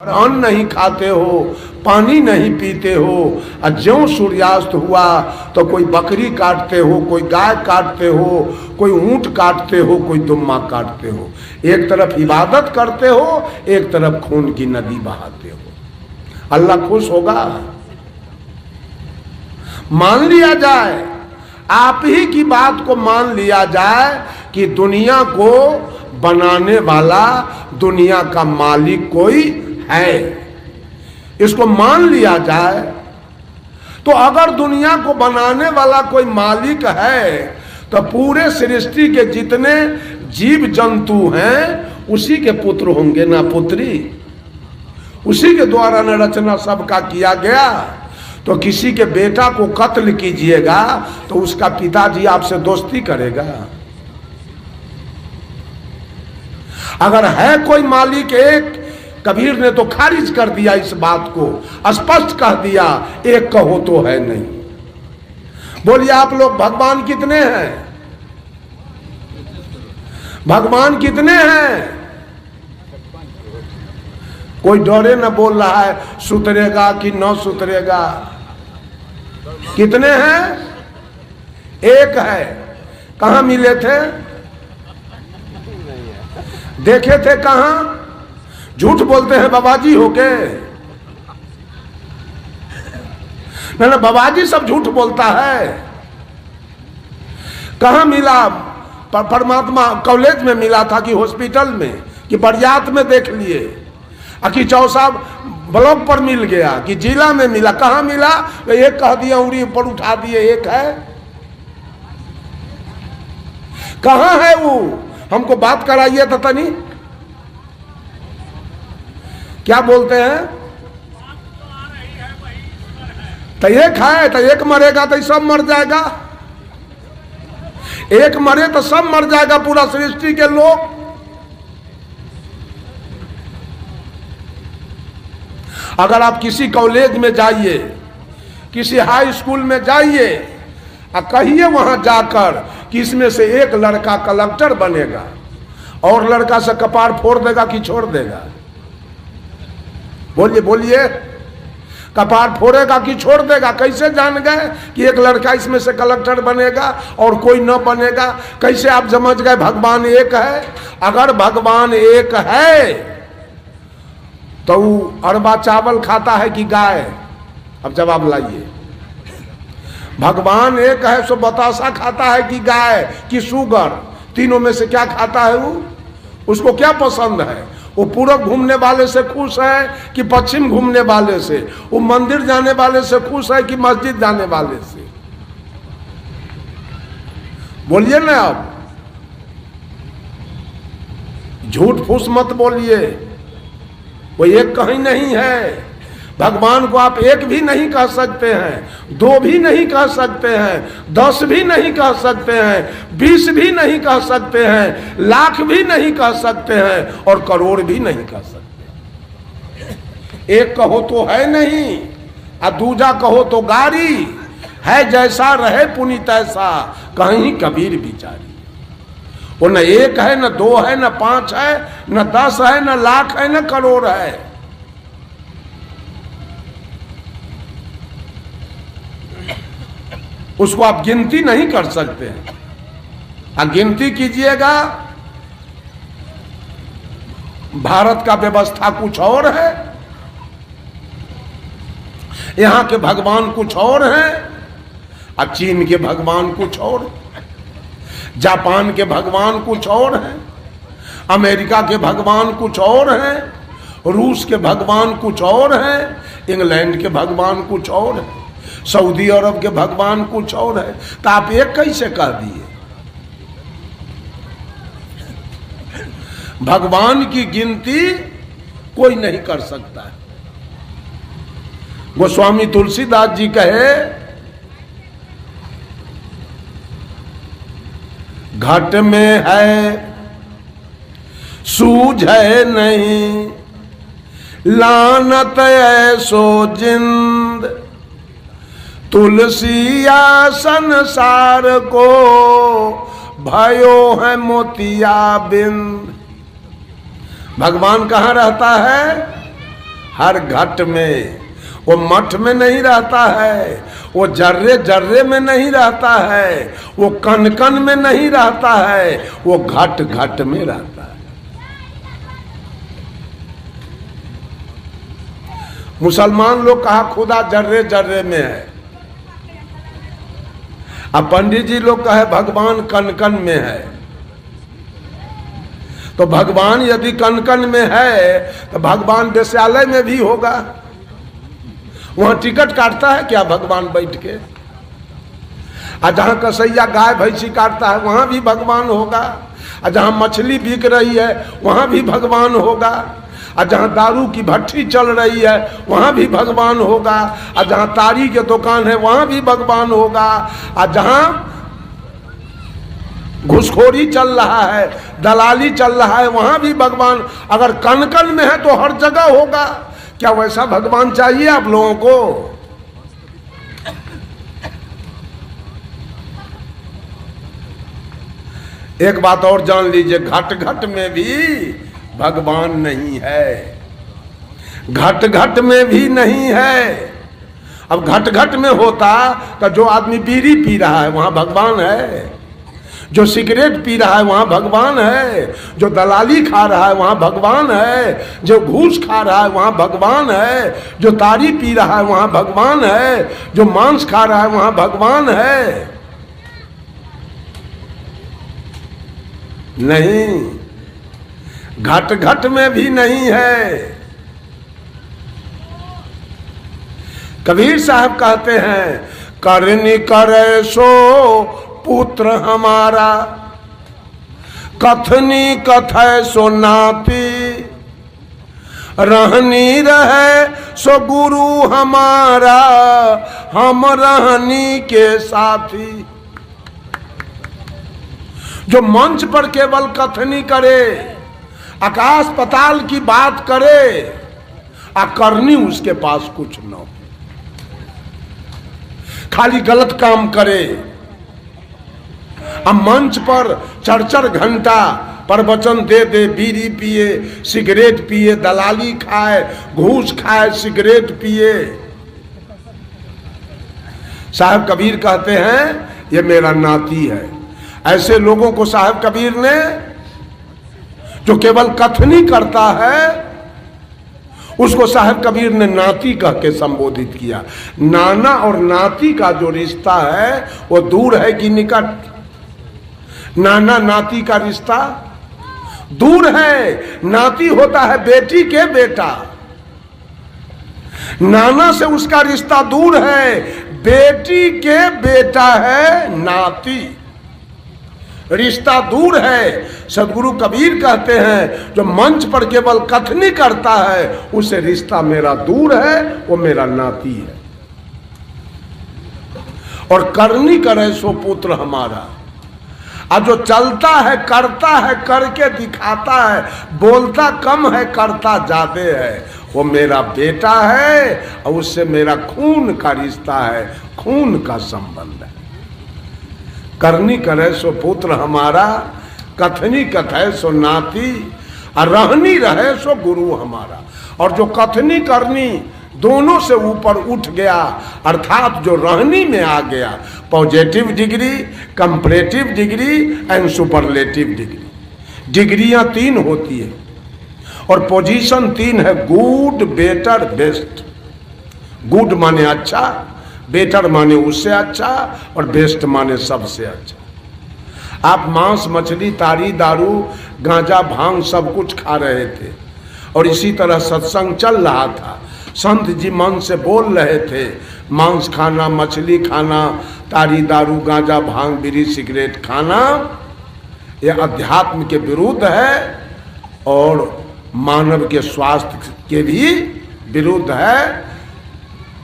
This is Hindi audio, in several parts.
अन्न नहीं खाते हो, पानी नहीं पीते हो, और ज्यों सूर्यास्त हुआ तो कोई बकरी काटते हो, कोई गाय काटते हो, कोई ऊंट काटते हो, कोई दुम्मा काटते हो। एक तरफ इबादत करते हो, एक तरफ खून की नदी बहाते हो। अल्लाह खुश होगा? मान लिया जाए, आप ही की बात को मान लिया जाए कि दुनिया को बनाने वाला, दुनिया का मालिक कोई है, इसको मान लिया जाए। तो अगर दुनिया को बनाने वाला कोई मालिक है तो पूरे सृष्टि के जितने जीव जंतु हैं उसी के पुत्र होंगे ना पुत्री, उसी के द्वारा न रचना सबका किया गया। तो किसी के बेटा को कत्ल कीजिएगा तो उसका पिताजी आपसे दोस्ती करेगा? अगर है कोई मालिक एक, कबीर ने तो खारिज कर दिया इस बात को, स्पष्ट कह दिया एक कहो तो है नहीं। बोलिए आप लोग भगवान कितने हैं? भगवान कितने हैं? कोई डरे न बोल रहा है सुतरेगा कि न सुतरेगा। कितने हैं? एक है। कहां मिले थे? देखे थे कहां? झूठ बोलते हैं बाबाजी होके? ना बाबाजी सब झूठ बोलता है। कहां मिला? परमात्मा कॉलेज में मिला था कि हॉस्पिटल में कि बरियात में देख लिए, कि चौसा ब्लॉक पर मिल गया कि जिला में मिला? कहां मिला? एक कह दिया उंगली ऊपर उठा दिए एक है। कहां है वो? हमको बात कराइए तो तनी। क्या बोलते हैं? तो एक है तो एक मरेगा तो सब मर जाएगा। एक मरे तो सब मर जाएगा, पूरा सृष्टि के लोग। अगर आप किसी कॉलेज में जाइए, किसी हाई स्कूल में जाइए और कहिए वहां जाकर कि इसमें से एक लड़का कलेक्टर बनेगा और लड़का से कपार फोड़ देगा कि छोड़ देगा? बोलिए बोलिए, कपार फोड़ेगा कि छोड़ देगा? कैसे जान गए कि एक लड़का इसमें से कलेक्टर बनेगा और कोई न बनेगा? कैसे आप समझ गए भगवान एक है? अगर भगवान एक है तो अरबा चावल खाता है कि गाय? अब जवाब लाइए। भगवान एक है सो बतासा खाता है कि गाय कि सुगर? तीनों में से क्या खाता है वो? उसको क्या पसंद है? वो पूरब घूमने वाले से खुश है कि पश्चिम घूमने वाले से? वो मंदिर जाने वाले से खुश है कि मस्जिद जाने वाले से? बोलिए ना अब, झूठ फूस मत बोलिए। वो एक कहीं नहीं है। भगवान को आप एक भी नहीं कह सकते हैं, दो भी नहीं कह सकते हैं, 10 भी नहीं कह सकते हैं, 20 भी नहीं कह सकते हैं, लाख भी नहीं कह सकते हैं और करोड़ भी नहीं कह सकते। एक कहो तो है नहीं और दूजा कहो तो गारी है। जैसा रहे पुनि तैसा, कहीं कबीर बिचारी। वो न एक है, न दो है, न 5 है, न 10 है, न लाख है, न करोड़ है। उसको आप गिनती नहीं कर सकते। आप गिनती कीजिएगा, भारत का व्यवस्था कुछ और है, यहां के भगवान कुछ और हैं, और चीन के भगवान कुछ और, जापान के भगवान कुछ और हैं, अमेरिका के भगवान कुछ और हैं, रूस के भगवान कुछ और हैं, इंग्लैंड के भगवान कुछ और हैं, सऊदी अरब के भगवान कुछ और है। तो आप एक कैसे कह दिए? भगवान की गिनती कोई नहीं कर सकता है। गोस्वामी तुलसीदास जी कहे, घट में है सूझ है नहीं, लानत ऐसो जिंद, तुलसिया संसार को भयो है मोतिया बिंद। भगवान कहाँ रहता है? हर घट में। वो मठ में नहीं रहता है, वो जर्रे जर्रे में नहीं रहता है, वो कण कण में नहीं रहता है, वो घट घट में रहता है। मुसलमान लोग कहा खुदा जर्रे जर्रे में है, अब पंडित जी लोग कहे भगवान कण कण में है। तो भगवान यदि कण कण में है तो भगवान वेश्यालय में भी होगा। वहां टिकट काटता है क्या भगवान बैठ के? और जहां कसैया गाय भैंसी काटता है वहां भी भगवान होगा। और जहां मछली बिक रही है वहां भी भगवान होगा। और जहां दारू की भट्टी चल रही है वहां भी भगवान होगा। और जहां तारी के दुकान है वहां भी भगवान होगा। और जहां घुसखोरी चल रहा है, दलाली चल रहा है, वहां भी भगवान। अगर कण कण में है तो हर जगह होगा। क्या वैसा भगवान चाहिए आप लोगों को? एक बात और जान लीजिए, घट घट में भी भगवान नहीं है, घट घट में भी नहीं है। अब घट घट में होता तो जो आदमी बीड़ी पी रहा है वहां भगवान है, जो सिगरेट पी रहा है वहां भगवान है, जो दलाली खा रहा है वहां भगवान है, जो घूस खा रहा है वहां भगवान है, जो तारी पी रहा है वहां भगवान है, जो मांस खा रहा है वहां भगवान है। नहीं, घट घट में भी नहीं है। कबीर साहब कहते हैं, करनी करे सो पुत्र हमारा, कथनी कथय सो नाती, रहनी रहे सो गुरु हमारा, हम रहनी के साथी। जो मंच पर केवल कथनी करे, आकाश पताल की बात करे, आ करनी उसके पास कुछ न हो, खाली गलत काम करे। अब मंच पर चढ़ घंटा प्रवचन दे दे, बीड़ी पिए, सिगरेट पिए, दलाली खाए, घूस खाए, सिगरेट पिए। साहब कबीर कहते हैं ये मेरा नाती है। ऐसे लोगों को साहब कबीर ने, जो केवल कथनी करता है, उसको साहब कबीर ने नाती कह के संबोधित किया। नाना और नाती का जो रिश्ता है वो दूर है कि निकट? नाना नाती का रिश्ता दूर है। नाती होता है बेटी के बेटा, नाना से उसका रिश्ता दूर है। बेटी के बेटा है नाती, रिश्ता दूर है। सदगुरु कबीर कहते हैं जो मंच पर केवल कथनी करता है उससे रिश्ता मेरा दूर है, वो मेरा नाती है। और करनी करे सो पुत्र हमारा, और जो चलता है, करता है, करके दिखाता है, बोलता कम है करता ज्यादा है, वो मेरा बेटा है और उससे मेरा खून का रिश्ता है, खून का संबंध है। करनी करे सो पुत्र हमारा, कथनी कथय सो नाती, और रहनी रहे सो गुरु हमारा। और जो कथनी करनी दोनों से ऊपर उठ गया, अर्थात जो रहनी में आ गया, positive degree, comparative degree and superlative degree. डिग्रियां 3 होती है और पोजीशन 3 है, गुड, बेटर, बेस्ट। गुड माने अच्छा, बेटर माने उससे अच्छा, और बेस्ट माने सबसे अच्छा। आप मांस, मछली, तारी, दारू, गांजा, भांग सब कुछ खा रहे थे और इसी तरह सत्संग चल रहा था। संत जी मन से बोल रहे थे, मांस खाना, मछली खाना, तारी, दारू, गांजा, भांग, बीड़ी, सिगरेट खाना यह अध्यात्म के विरुद्ध है और मानव के स्वास्थ्य के भी विरुद्ध है।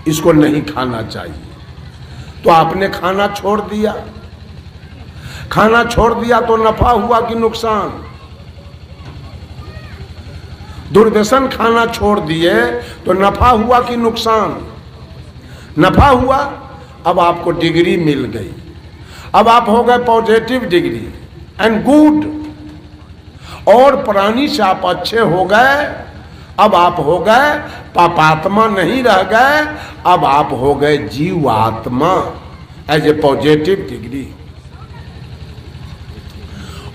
इसको नहीं खाना चाहिए। तो आपने खाना छोड़ दिया। खाना छोड़ दिया तो नफा हुआ कि नुकसान? दुर्व्यसन खाना छोड़ दिए तो नफा हुआ कि नुकसान? नफा हुआ। अब आपको डिग्री मिल गई, अब आप हो गए पॉजिटिव डिग्री एंड गुड, और प्राणी से आप अच्छे हो गए अब आप हो गए पापात्मा, नहीं रह गए, अब आप हो गए जीवात्मा एज ए पॉजिटिव डिग्री।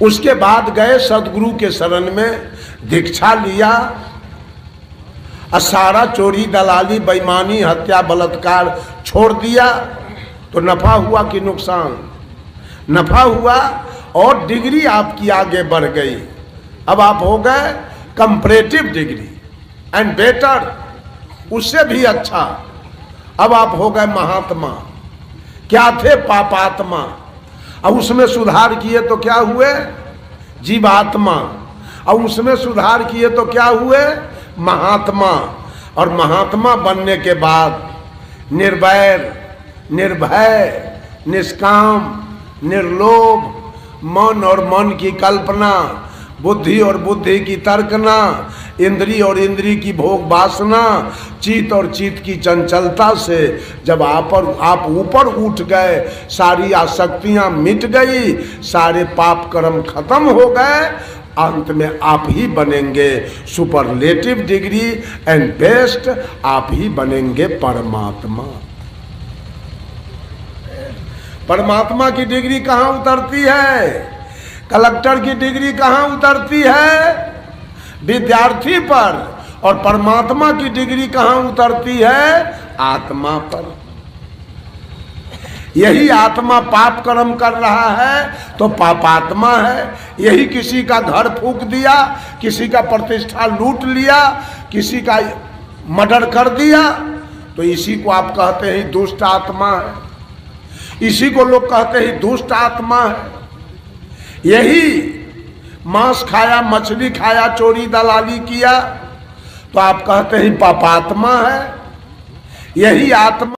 उसके बाद गए सदगुरु के शरण में, दीक्षा लिया, सारा चोरी दलाली बेईमानी हत्या बलात्कार छोड़ दिया। तो नफा हुआ कि नुकसान? नफा हुआ, और डिग्री आपकी आगे बढ़ गई। अब आप हो गए कंपैरेटिव डिग्री एंड बेटर, उससे भी अच्छा। अब आप हो गए महात्मा। क्या थे? पापात्मा। अब उसमें सुधार किए तो क्या हुए? जीवात्मा। अब उसमें सुधार किए तो क्या हुए? महात्मा। और महात्मा बनने के बाद निर्वैर, निर्भय, निष्काम, निर्लोभ, मन और मन की कल्पना, बुद्धि और बुद्धि की तर्कना, इंद्री और इंद्री की भोग वासना, चित्त और चित्त की चंचलता से जब आप ऊपर उठ गए, सारी आसक्तियां मिट गई, सारे पाप कर्म खत्म हो गए, अंत में आप ही बनेंगे सुपरलेटिव डिग्री एंड बेस्ट, आप ही बनेंगे परमात्मा। परमात्मा की डिग्री कहाँ उतरती है? कलेक्टर की डिग्री कहाँ उतरती है? विद्यार्थी पर। और परमात्मा की डिग्री कहाँ उतरती है? आत्मा पर। यही आत्मा पाप कर्म कर रहा है तो पापात्मा है। यही किसी का घर फूंक दिया, किसी का प्रतिष्ठा लूट लिया, किसी का मर्डर कर दिया, तो इसी को आप कहते हैं दुष्ट आत्मा है। इसी को लोग कहते हैं दुष्ट आत्मा है। यही मांस खाया, मछली खाया, चोरी दलाली किया, तो आप कहते हैं पापात्मा है। यही आत्मा